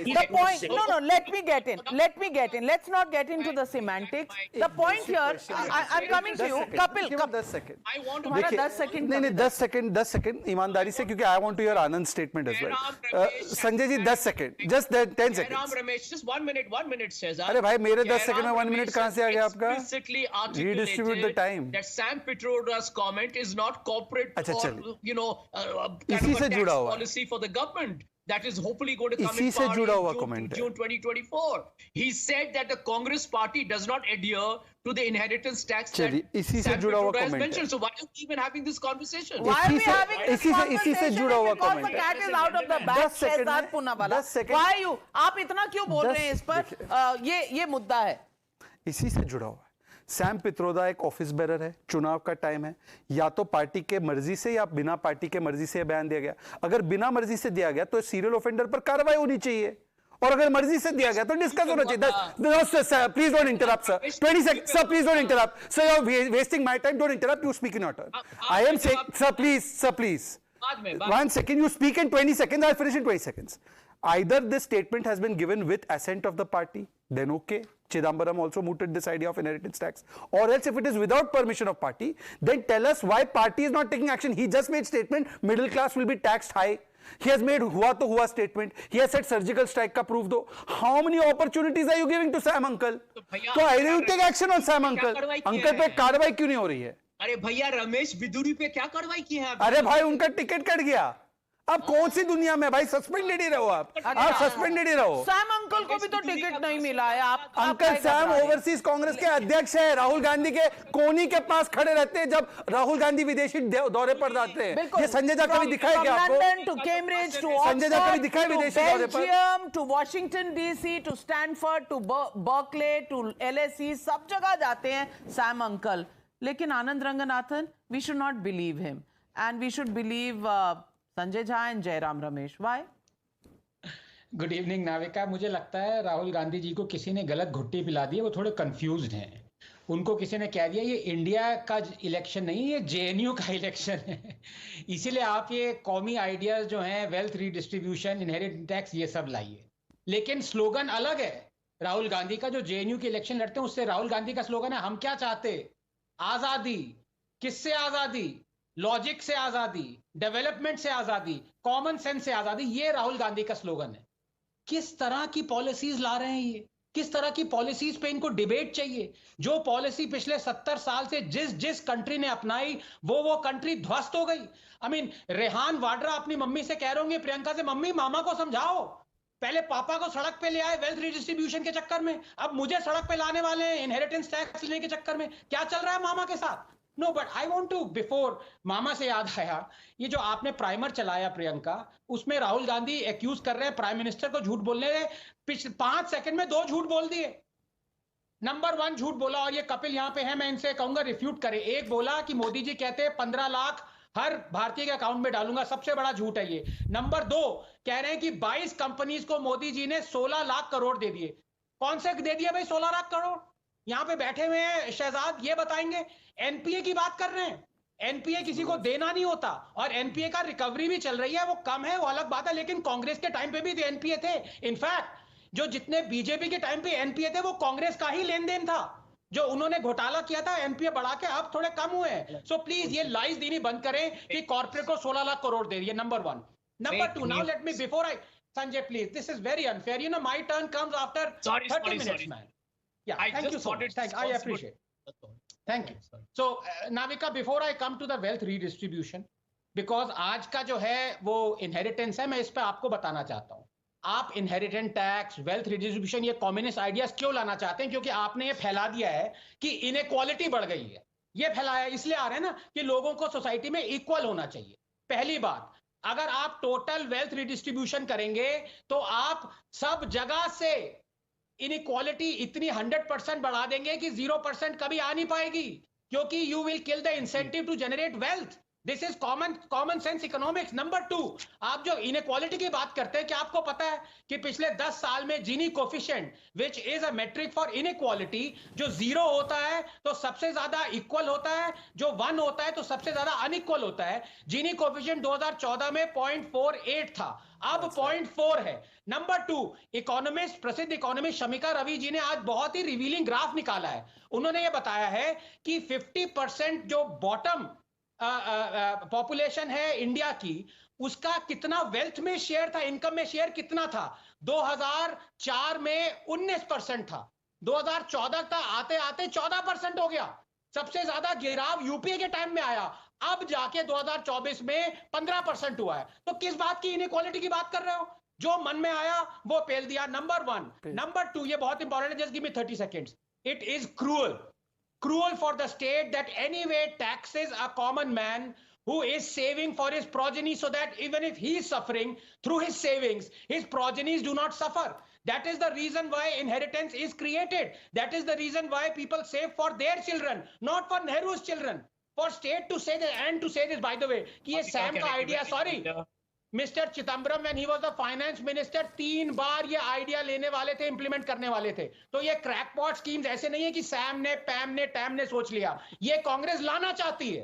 The point, no, let me get in. Let's not get into the semantics. The point here, I'm coming to you. Kapil, 10 second I want तुम्हारा 10 second. नहीं 10 second ईमानदारी से, क्योंकि I want to hear Anand statement as well. Sanjay ji 10 second, just 10 second. Ramesh, just 1 minute Shehzad. अरे भाई मेरे 10 second में 1 minute कहां से आ गया आपका? Explicitly Redistribute the time. that Sam Pitroda's comment is not corporate अच्छा, or चलिए. kind इसी of से a जुड़ा tax हुआ है. policy for the government that is hopefully going to come इसी in से power जुड़ा हुआ in comment है. June 2024. He said that the Congress party does not adhere to the inheritance tax that चलिए, इसी से Sam जुड़ा हुआ Pitroda has comment है. mentioned. So why are you even having this conversation? Why are we इसी से- having this इसी से conversation जुड़ा हुआ because comment the है. cat is out of the bag? 10 second Shehzad में- पूनावाला. 10 सेकंड. Why you? आप इतना क्यों बोल रहे हैं इस पर? ये मुद्दा है. इसी से जुड़ा हुआ है. सैम पित्रोदा एक ऑफिस बेरर है, चुनाव का टाइम है, या तो पार्टी के मर्जी से या बिना पार्टी के मर्जी से बयान दिया गया. अगर बिना मर्जी से दिया गया तो सीरियल ऑफेंडर पर कार्रवाई होनी चाहिए, और अगर मर्जी से दिया गया तो डिस्कस होना चाहिए. Please don't interrupt sir. 20 second sir, please don't interrupt sir. You are wasting my time. Don't interrupt. You speak in your turn. I am saying sir, please 1 second. You speak in 20 seconds. I'll finish in 20 seconds. Either this statement has been given with assent of the party, then okay. Chidambaram also mooted this idea of inheritance tax. Or else if it is without permission of party, then tell us why party is not taking action. He just made statement, middle class will be taxed high. He has made हुआ तो हुआ statement. He has said surgical strike का proof दो. How many opportunities are you giving to Sam uncle? तो either you take action on Sam uncle. Uncle पे कार्रवाई क्यों नहीं हो रही है? अरे भैया, रमेश बिदुरी पे क्या कार्रवाई की है? अरे भाई उनका टिकट कट गया. अब कौन सी दुनिया में भाई सस्पेंडेड ही रहो आप सस्पेंडेड ही रहो. सैम अंकल को भी तो टिकट नहीं मिला है. आप अंकल सैम ओवरसीज कांग्रेस के अध्यक्ष है. राहुल गांधी के कोनी के पास खड़े रहते हैं जब राहुल गांधी विदेशी दौरे पर जाते हैं. ये संजय झा कभी दिखाए क्या आपको? London to Cambridge to Sanjay Jha कभी दिखाए विदेशी दौरे पर? Belgium to Washington DC to Stanford to Berkeley to LSE, सब जगह जाते हैं सैम अंकल. लेकिन Anand Ranganathan, we should not believe him and we should believe Sanjay Jha and Jairam Ramesh. Why? Good evening Navika. मुझे लगता है राहुल गांधी जी को किसी ने गलत घुट्टी पिला दी है. वो थोड़े कंफ्यूज्ड हैं. उनको किसी ने कह दिया ये इंडिया का इलेक्शन नहीं, ये जेएनयू का इलेक्शन है. इसीलिए आप ये कौमी आइडियाज जो हैं, वेल्थ रीडिस्ट्रीब्यूशन, इनहेरिटेंस टैक्स, ये सब लाइए. लेकिन स्लोगन अलग है राहुल गांधी का. जो जेएनयू के इलेक्शन लड़ते हैं उससे राहुल गांधी का स्लोगन है हम क्या चाहते, आजादी. किससे आजादी? लॉजिक से आजादी, डेवलपमेंट से आजादी, कॉमन सेंस से आजादी. ये राहुल गांधी का स्लोगन है. किस तरह की पॉलिसीज ला रहे हैं ये? किस तरह की पॉलिसीज पे इनको डिबेट चाहिए? जो पॉलिसी पिछले 70 साल से जिस कंट्री ने अपनाई वो कंट्री ध्वस्त हो गई. आई मीन रेहान वाड्रा अपनी मम्मी से कह रहे होंगे प्रियंका से, मम्मी मामा को समझाओ, पहले पापा को सड़क पे ले आए वेल्थ रिडिस्ट्रीब्यूशन के चक्कर में, अब मुझे सड़क पे लाने वाले हैं इनहेरिटेंस टैक्स लेने के चक्कर में. क्या चल रहा है मामा के साथ? No, but I want to, before मामा से याद आया, ये जो आपने प्राइमर चलाया प्रियंका, उसमें राहुल गांधी एक्यूज कर रहे हैं प्राइम मिनिस्टर को झूठ बोलने में. पिछले 5 सेकंड में 2 झूठ बोल दिए. नंबर 1 झूठ बोला, और ये कपिल यहां पे है, मैं इनसे कहूंगा रिफ्यूट करे. एक बोला कि मोदी जी कहते हैं 15 लाख हर भारतीय के अकाउंट में डालूंगा. सबसे बड़ा झूठ है ये. नंबर 2 कह रहे हैं कि 22 कंपनीज को मोदी जी ने 16 लाख करोड़ दे दिए. कौन से दे दिया भाई 16 लाख करोड़? यहां पे बैठे हुए हैं शहजाद, ये बताएंगे. एनपीए की बात कर रहे हैं. एनपीए किसी को देना नहीं होता, और एनपीए का रिकवरी भी चल रही है. वो कम है, वो अलग बात है, लेकिन कांग्रेस के टाइम पे भी एनपीए थे. इनफैक्ट जो जितने बीजेपी के टाइम पे एनपीए थे वो कांग्रेस का ही लेन देन था. जो उन्होंने घोटाला किया था एनपीए बढ़ा के, अब थोड़े कम हुए हैं. सो प्लीज ये लाइज देनी बंद करें कि कॉर्पोरेट को 16 लाख करोड़ दे दिए. Number 1. Number 2, now let me before I, Sanjay, please, this is very unfair. You know, my turn comes after 30 minutes, man. Yeah, thank you so much. I appreciate it. Thank you. So, Navika, before I come to the wealth redistribution, because आज का जो है वो inheritance है, मैं इस पे आपको बताना चाहता हूँ. आप इनहेरिटेंस टैक्स, वेल्थ रिडिस्ट्रीब्यूशन, ये कम्युनिस्ट आइडियाज क्यों लाना चाहते हैं? क्योंकि आपने ये फैला दिया है कि इनइक्वालिटी बढ़ गई है. ये फैलाया इसलिए आ रहा है ना कि लोगों को सोसाइटी में इक्वल होना चाहिए. पहली बात, अगर आप टोटल वेल्थ रिडिस्ट्रीब्यूशन करेंगे तो आप सब जगह से इनइक्वालिटी इतनी 100% बढ़ा देंगे कि 0% कभी आ नहीं पाएगी, क्योंकि you will kill the incentive to generate wealth. This is common sense economics. Number 2, आप जो इनइक्वालिटी की बात करते हैं, क्या आपको पता है कि पिछले 10 साल में Gini coefficient, which is a metric for inequality, जो 0 होता है तो सबसे ज्यादा इक्वल होता है, जो 1 होता है तो सबसे ज्यादा अनइक्वल होता है. जीनी कोफिशिएंट 2014 में 0.48 था, अब पॉइंट 4 है। नंबर 2, इकोनॉमिस्ट, प्रसिद्ध इकोनॉमिस्ट शमिका रवि जी ने आज बहुत ही रिवीलिंग ग्राफ निकाला है। उन्होंने यह बताया है कि 50% जो बॉटम पॉपुलेशन है इंडिया की, उसका कितना वेल्थ में शेयर था, इनकम में शेयर कितना था। 2004 में 19% था, 2014 तक आते आते 14% हो गया। सबसे ज्यादा गिराव यूपीए के टाइम में आया, अब जाके 2024 में 15% हुआ है। तो किस बात की इनइक्वालिटी की बात कर रहे हो? जो मन में आया वो पेल दिया। नंबर 1। नंबर 2, ये बहुत इंपॉर्टेंट है, just give me 30 seconds. It is cruel for the state that anyway taxes a common man who is saving for his progeny, so that even if he is suffering through his savings, his progenies do not suffer. That is the reason why inheritance is created. That is the reason why people save for their children, not for Nehru's children. For state to say this, and to say this, by the way, कि ये Sam का idea, sorry mister Chidambaram when he was the finance minister, 3 बार ये idea लेने वाले थे, implement करने वाले थे। तो ये क्रैकपॉट स्कीम्स ऐसे नहीं है कि सैम ने, पैम ने, टैम ने सोच लिया, ये कांग्रेस लाना चाहती है।